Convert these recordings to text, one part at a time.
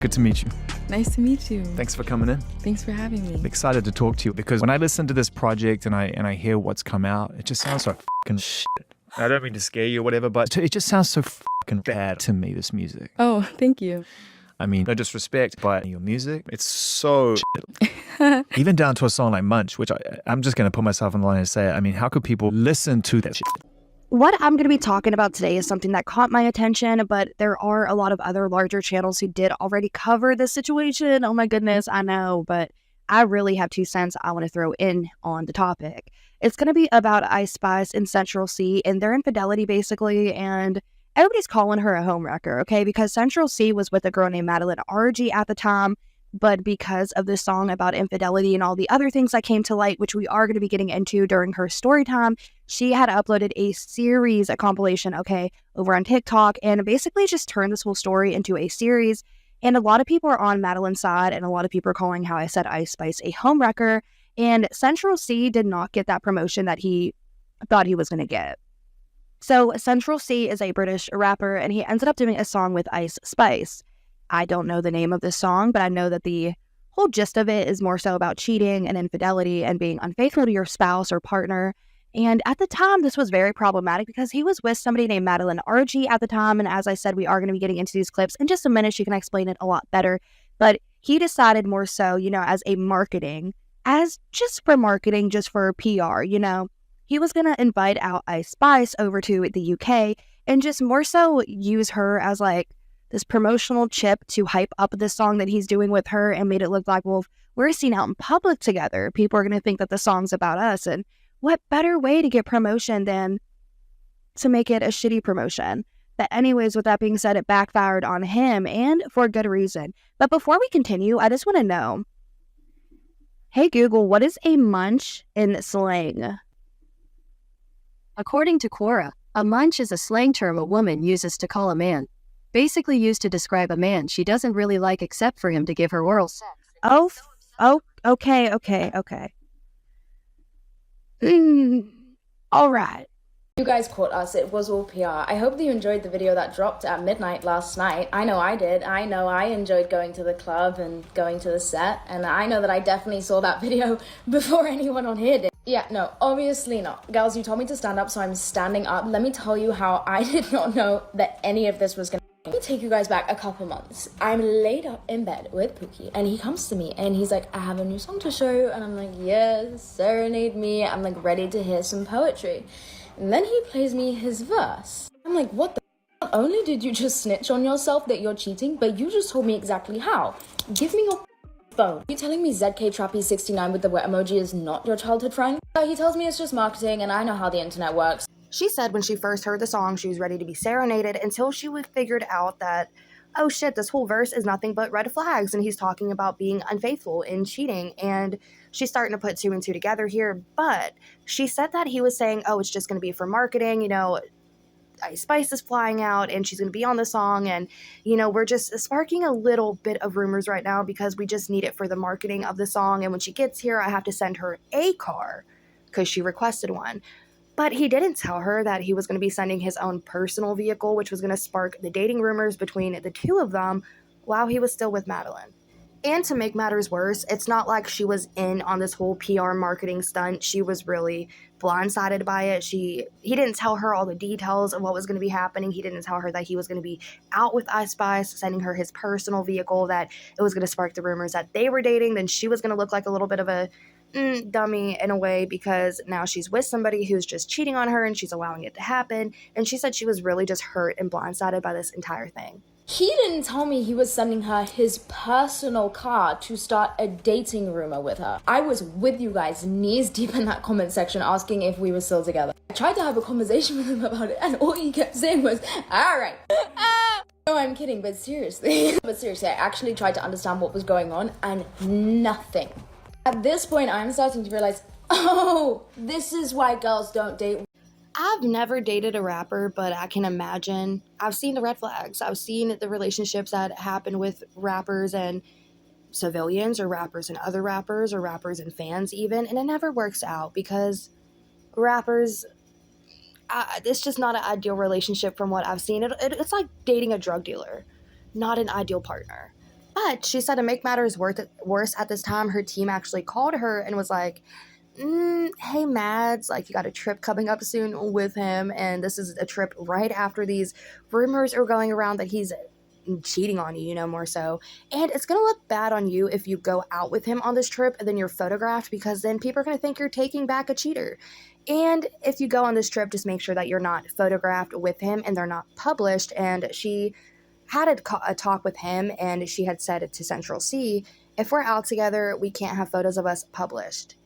Good to meet you. Nice to meet you. Thanks for coming in. Thanks for having me. I'm excited to talk to you because when I listen to this project and I hear what's come out, it just sounds so fucking shit. I don't mean to scare you or whatever, but it just sounds so fucking bad to me, this music. Oh, thank you. I mean, no disrespect, but your music, it's so shit. Even down to a song like Munch, which I'm just going to put myself on the line and say, I mean, how could people listen to that shit? What I'm going to be talking about today is something that caught my attention, but there are a lot of other larger channels who did already cover this situation. Oh my goodness, I know, but I really have 2 cents I want to throw in on the topic. It's going to be about Ice Spice and Central C and their infidelity, basically, and everybody's calling her a homewrecker, okay? Because Central C was with a girl named Madeline at the time, but because of this song about infidelity and all the other things that came to light, which we are going to be getting into during her story time, she had uploaded a compilation, okay, over on TikTok, and basically just turned this whole story into a series. And a lot of people are on Madeline's side, and a lot of people are calling how I said Ice Spice a homewrecker, and Central C did not get that promotion that he thought he was going to get. So Central C is a British rapper, and he ended up doing a song with Ice Spice. I don't know the name of this song, but I know that the whole gist of it is more so about cheating and infidelity and being unfaithful to your spouse or partner. And at the time, this was very problematic because he was with somebody named Madeline at the time. And as I said, we are going to be getting into these clips in just a minute. She can explain it a lot better. But he decided more so, as just for PR, he was going to invite out Ice Spice over to the UK and just more so use her as like this promotional chip to hype up this song that he's doing with her and made it look like, well, if we're seen out in public together, people are going to think that the song's about us. And what better way to get promotion than to make it a shitty promotion? But anyways, with that being said, it backfired on him and for good reason. But before we continue, I just want to know, hey Google, what is a munch in slang? According to Quora, a munch is a slang term a woman uses to call a man. Basically used to describe a man she doesn't really like except for him to give her oral sex. Okay. All right. You guys caught us. It was all PR. I hope that you enjoyed the video that dropped at midnight last night. I know I did. I know I enjoyed going to the club and going to the set. And I know that I definitely saw that video before anyone on here did. Yeah, no, obviously not. Girls, you told me to stand up, so I'm standing up. Let me tell you how I did not know that any of this was going to. Let me take you guys back a couple months. I'm laid up in bed with Pookie, and he comes to me, and he's like, I have a new song to show you. And I'm like, yes, serenade me. I'm like ready to hear some poetry. And then he plays me his verse. I'm like, what the f***? Not only did you just snitch on yourself that you're cheating, but you just told me exactly how. Give me your phone. You telling me ZK Trappy69 with the wet emoji is not your childhood friend? So he tells me it's just marketing, and I know how the internet works. She said when she first heard the song, she was ready to be serenaded until she figured out that, oh shit, this whole verse is nothing but red flags, and he's talking about being unfaithful and cheating, and she's starting to put 2 and 2 together here. But she said that he was saying, oh, it's just going to be for marketing, Ice Spice is flying out and she's going to be on the song, and we're just sparking a little bit of rumors right now because we just need it for the marketing of the song, and when she gets here I have to send her a car because she requested one. But he didn't tell her that he was going to be sending his own personal vehicle, which was going to spark the dating rumors between the two of them while he was still with Madeline. And to make matters worse, it's not like she was in on this whole PR marketing stunt. She was really blindsided by it. He didn't tell her all the details of what was going to be happening. He didn't tell her that he was going to be out with Ice Spice, sending her his personal vehicle, that it was going to spark the rumors that they were dating. Then she was going to look like a little bit of a dummy in a way because now she's with somebody who's just cheating on her and she's allowing it to happen. And she said she was really just hurt and blindsided by this entire thing. He didn't tell me he was sending her his personal car to start a dating rumor with her. I was with you guys knees deep in that comment section asking if we were still together. I tried to have a conversation with him about it and all he kept saying was, all right. No, I'm kidding, but seriously. I actually tried to understand what was going on and nothing. At this point, I'm starting to realize, oh, this is why girls don't date. I've never dated a rapper, but I can imagine. I've seen the red flags. I've seen the relationships that happen with rappers and civilians, or rappers and other rappers, or rappers and fans even, and it never works out because rappers, it's just not an ideal relationship from what I've seen. It's like dating a drug dealer, not an ideal partner. But she said to make matters worse at this time, her team actually called her and was like, hey Mads, like you got a trip coming up soon with him, and this is a trip right after these rumors are going around that he's cheating on you, more so. And it's gonna look bad on you if you go out with him on this trip and then you're photographed, because then people are gonna think you're taking back a cheater. And if you go on this trip, just make sure that you're not photographed with him and they're not published. And she had a talk with him, and she had said to Central C, if we're out together, we can't have photos of us published.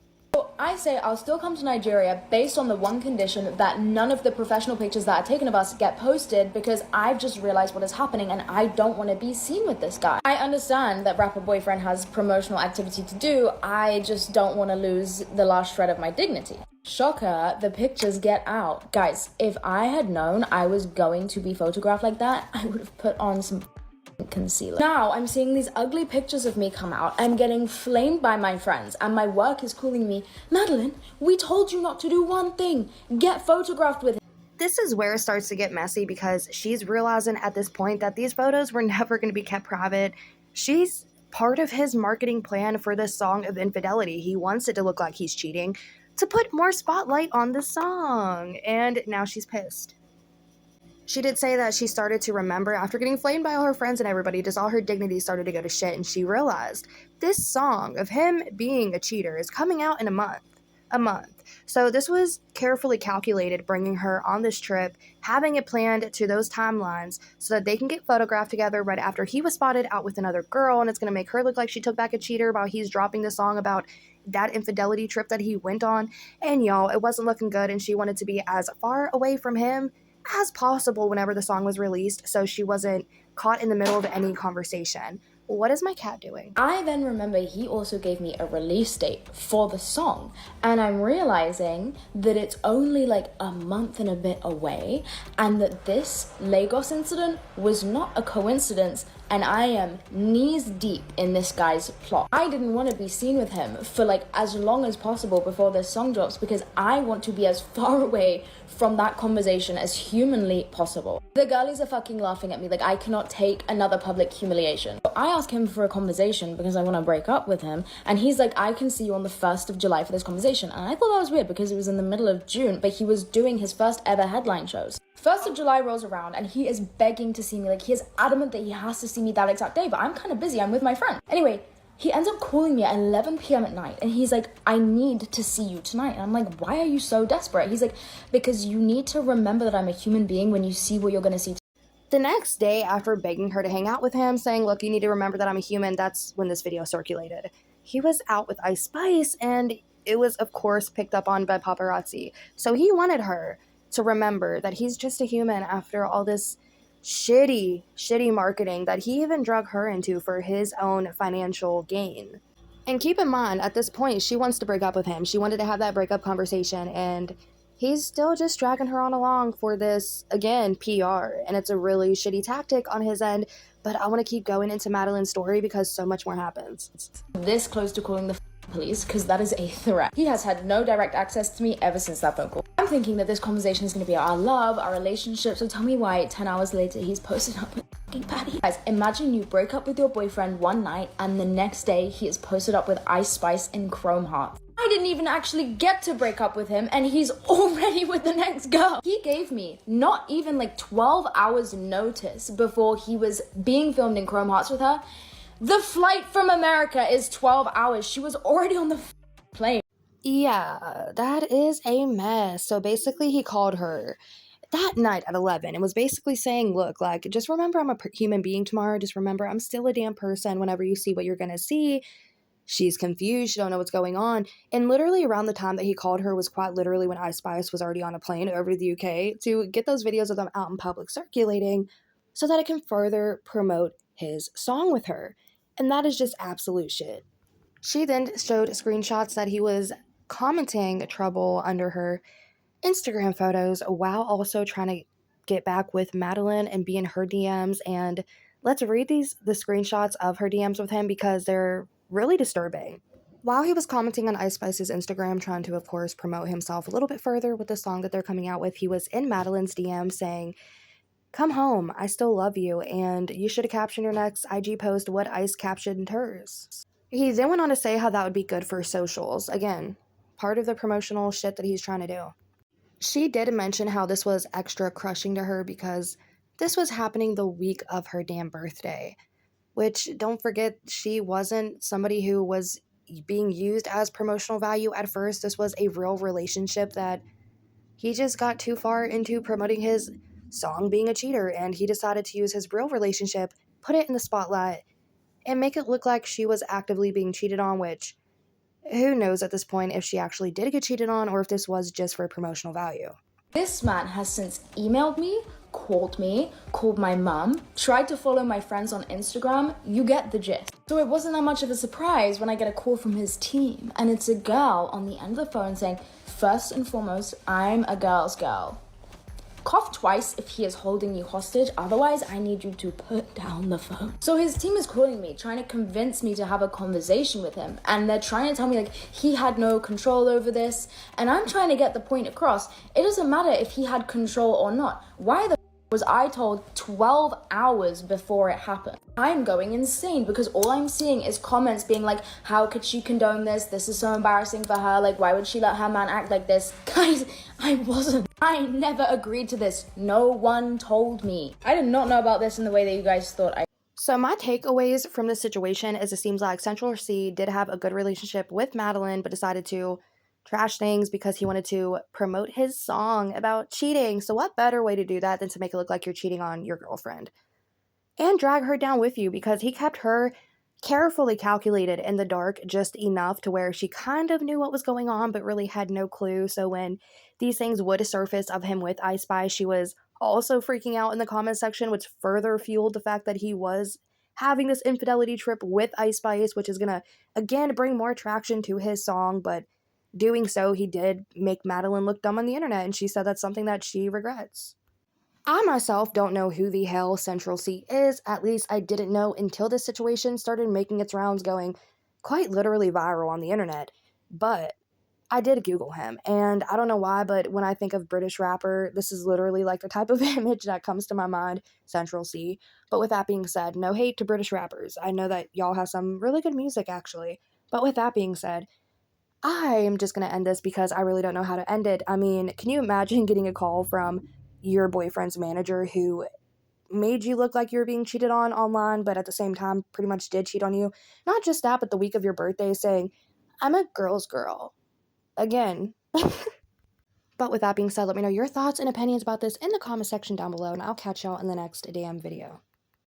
I say I'll still come to Nigeria based on the one condition that none of the professional pictures that are taken of us get posted, because I've just realized what is happening and I don't want to be seen with this guy. I understand that rapper boyfriend has promotional activity to do. I just don't want to lose the last shred of my dignity. Shocker, the pictures get out. Guys, if I had known I was going to be photographed like that, I would have put on some concealer. Now I'm seeing these ugly pictures of me come out. I'm getting flamed by my friends, and my work is calling me, Madeline, we told you not to do one thing. Get photographed with him. This is where it starts to get messy, because she's realizing at this point that these photos were never going to be kept private. She's part of his marketing plan for this song of infidelity. He wants it to look like he's cheating to put more spotlight on the song, and now she's pissed. She did say that she started to remember after getting flamed by all her friends and everybody, just all her dignity started to go to shit, and she realized this song of him being a cheater is coming out in a month. So this was carefully calculated, bringing her on this trip, having it planned to those timelines so that they can get photographed together right after he was spotted out with another girl, and it's going to make her look like she took back a cheater while he's dropping the song about that infidelity trip that he went on. And y'all, it wasn't looking good, and she wanted to be as far away from him as possible whenever the song was released, so she wasn't caught in the middle of any conversation. What is my cat doing? I then remember he also gave me a release date for the song, and I'm realizing that it's only like a month and a bit away, and that this Lagos incident was not a coincidence, and I am knees deep in this guy's plot. I didn't want to be seen with him for like as long as possible before this song drops, because I want to be as far away from that conversation as humanly possible. The girlies are fucking laughing at me, like I cannot take another public humiliation. So I ask him for a conversation because I want to break up with him, and he's like, I can see you on the 1st of July for this conversation. And I thought that was weird because it was in the middle of June, but he was doing his first ever headline shows. 1st of July rolls around and he is begging to see me, like he is adamant that he has to see me that exact day, but I'm kind of busy, I'm with my friend. Anyway, he ends up calling me at 11 p.m. at night, and he's like, I need to see you tonight. And I'm like, why are you so desperate? He's like, because you need to remember that I'm a human being when you see what you're gonna see. The next day, after begging her to hang out with him, saying, look, you need to remember that I'm a human, that's when this video circulated. He was out with Ice Spice, and it was, of course, picked up on by paparazzi. So he wanted her to remember that he's just a human after all this shitty marketing that he even drug her into for his own financial gain. And keep in mind, at this point, she wants to break up with him. She wanted to have that breakup conversation, and he's still just dragging her on along for this, again, PR. And it's a really shitty tactic on his end, but I want to keep going into Madeline's story because so much more happens. This close to calling the police, because that is a threat. He has had no direct access to me ever since that phone call. I'm thinking that this conversation is going to be our love, our relationship, so tell me why 10 hours later he's posted up with fucking Patty. Guys, imagine you break up with your boyfriend one night and the next day he is posted up with Ice Spice and Chrome Heart. I didn't even actually get to break up with him and he's already with the next girl. He gave me not even like 12 hours notice before he was being filmed in Chrome Hearts with her. The flight from America is 12 hours. She was already on the plane. Yeah, that is a mess. So basically he called her that night at 11 and was basically saying, look, like, just remember I'm a human being tomorrow. Just remember I'm still a damn person whenever you see what you're going to see. She's confused. She don't know what's going on. And literally around the time that he called her was quite literally when Ice Spice was already on a plane over to the UK to get those videos of them out in public circulating so that it can further promote his song with her. And that is just absolute shit. She then showed screenshots that he was commenting trouble under her Instagram photos while also trying to get back with Madeline and be in her DMs. And let's read the screenshots of her DMs with him because they're really disturbing. While he was commenting on Ice Spice's Instagram, trying to, of course, promote himself a little bit further with the song that they're coming out with, he was in Madeline's DM saying, Come home, I still love you, and you should have captioned your next IG post what Ice captioned hers. He then went on to say how that would be good for socials. Again, part of the promotional shit that he's trying to do. She did mention how this was extra crushing to her because this was happening the week of her damn birthday. Which, don't forget, she wasn't somebody who was being used as promotional value at first. This was a real relationship that he just got too far into promoting his song being a cheater, and he decided to use his real relationship, put it in the spotlight, and make it look like she was actively being cheated on, which who knows at this point if she actually did get cheated on or if this was just for promotional value. This man has since emailed me, called my mum, tried to follow my friends on Instagram. You get the gist. So it wasn't that much of a surprise when I get a call from his team, and it's a girl on the end of the phone saying, first and foremost, I'm a girl's girl. Cough twice if he is holding you hostage, otherwise I need you to put down the phone. So his team is calling me, trying to convince me to have a conversation with him, and they're trying to tell me like he had no control over this, and I'm trying to get the point across. It doesn't matter if he had control or not. Why the was I told 12 hours before it happened? I'm going insane because all I'm seeing is comments being like, how could she condone this? This is so embarrassing for her. Like, why would she let her man act like this? Guys, I never agreed to this. No one told me. I did not know about this in the way that you guys thought I. So my takeaways from this situation is it seems like Central C did have a good relationship with Madeline, but decided to trash things because he wanted to promote his song about cheating. So what better way to do that than to make it look like you're cheating on your girlfriend? And drag her down with you because he kept her carefully calculated in the dark just enough to where she kind of knew what was going on but really had no clue. So when these things would surface of him with I Spy, she was also freaking out in the comment section, which further fueled the fact that he was having this infidelity trip with Ice Spice, which is gonna again bring more traction to his song. But doing so, he did make Madeline look dumb on the internet, and she said that's something that she regrets. I myself don't know who the hell Central C is. At least I didn't know until this situation started making its rounds, going quite literally viral on the internet. But I did Google him, and I don't know why, but when I think of British rapper, this is literally like the type of image that comes to my mind, Central C. But with that being said, no hate to British rappers. I know that y'all have some really good music, actually. But with that being said, I am just going to end this because I really don't know how to end it. I mean, can you imagine getting a call from your boyfriend's manager who made you look like you were being cheated on online, but at the same time pretty much did cheat on you? Not just that, but the week of your birthday saying, I'm a girl's girl. Again. But with that being said, let me know your thoughts and opinions about this in the comment section down below, and I'll catch y'all in the next damn video.